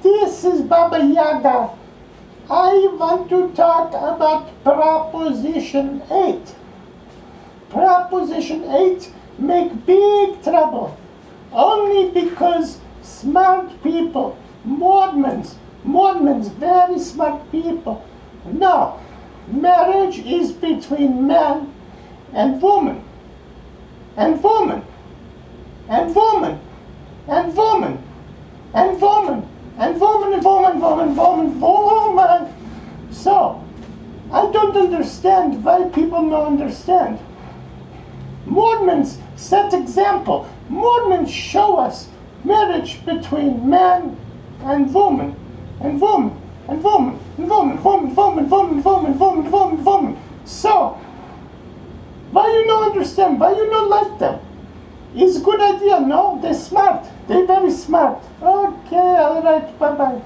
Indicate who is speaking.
Speaker 1: This is Baba Yaga. I want to talk about Proposition 8. Proposition 8 make big trouble only because smart people, Mormons, very smart people. No, marriage is between man and woman, and woman, and woman, and woman, and woman, and woman, and woman. So, I don't understand why people don't understand. Mormons set example. Mormons show us marriage between man and woman, and woman, and woman, and woman. So, why you don't understand? Why you don't like them? It's a good idea, no? They're smart. They're very smart. Okay, all right, bye-bye.